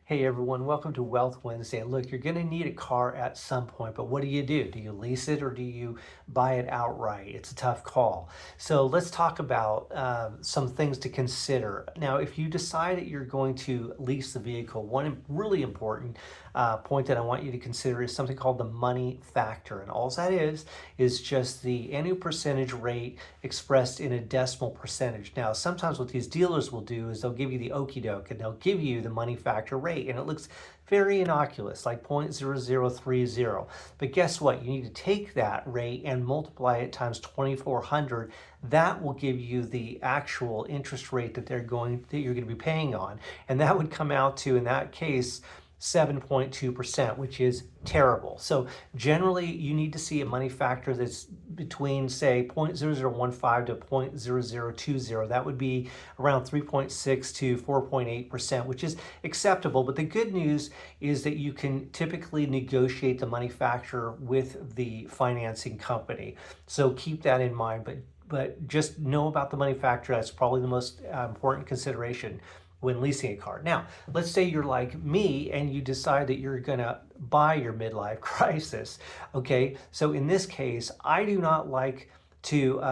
Hey everyone, welcome to Wealth Wednesday. Look, you're going to need a car at some point, but what do you do? Do you lease it or do you buy it outright? It's a tough call. So let's talk about some things to consider. Now, if you decide that you're going to lease the vehicle, one really important point that I want you to consider is something called the money factor. And all that is just the annual percentage rate expressed in a decimal percentage. Now, sometimes what these dealers will do is they'll give you the okey doke and they'll give you the money factor rate and it looks very innocuous, like 0.0030. But guess what? You need to take that rate and multiply it times 2,400. That will give you the actual interest rate that you're going to be paying on. And that would come out to, in that case, 7.2%, which is terrible. So generally you need to see a money factor that's between say 0.0015 to 0.0020. That would be around 3.6 to 4.8%, which is acceptable. But the good news is that you can typically negotiate the money factor with the financing company. So keep that in mind, but just know about the money factor. That's probably the most important consideration when leasing a car. Now, let's say you're like me and you decide that you're gonna buy your midlife crisis. Okay, so in this case, I do not like to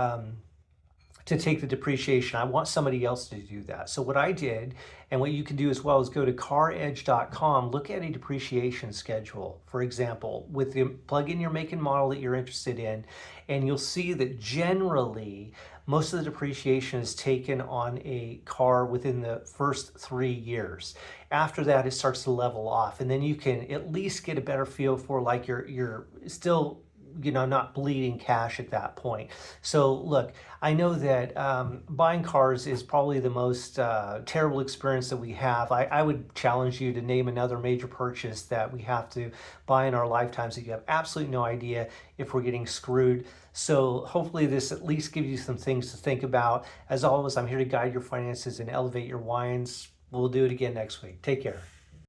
take the depreciation. I want somebody else to do that. So what I did, and what you can do as well, is go to caredge.com, look at a depreciation schedule, for example, with the plug in your make and model that you're interested in, and you'll see that generally most of the depreciation is taken on a car within the first 3 years. After that, it starts to level off, and then you can at least get a better feel for like you're still not bleeding cash at that point. So look, I know that buying cars is probably the most terrible experience that we have. I would challenge you to name another major purchase that we have to buy in our lifetimes that you have absolutely no idea if we're getting screwed. So hopefully this at least gives you some things to think about. As always, I'm here to guide your finances and elevate your wines. We'll do it again next week. Take care.